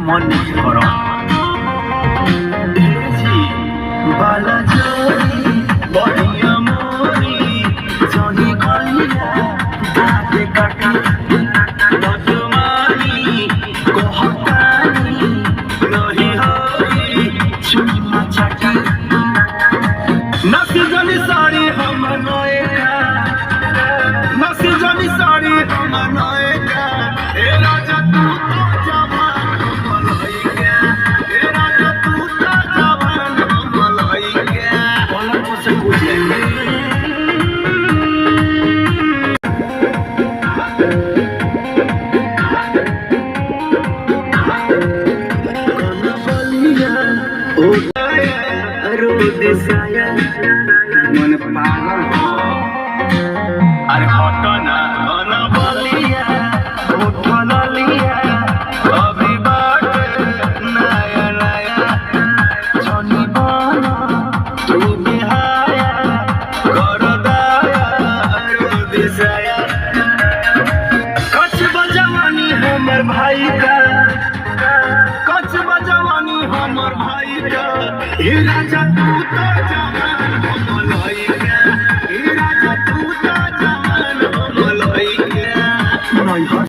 मन नहीं करो बाला जोरी बढ़िया मोरी जनी कलिया दाते काटी बदमानी कहतानी नहीं होई चुम्मा चाटी नसी जनी साड़ी हम नएका नसी जनी साड़ी हम नएका ए राजा तू तो जवान हम लइका ए राजा तू तो जवान हम लइका बोला को से पूछ ले ओ रोद साया मन पागल हो अरे हटो ना गाना बोलिया उठल लिया अभी बाट नया नया जनी बना तू बिहाया कर दाया रोद साया कच बजवानी हमर भाई का कच बजवानी हमर भाई का हे राजा तू तो जवान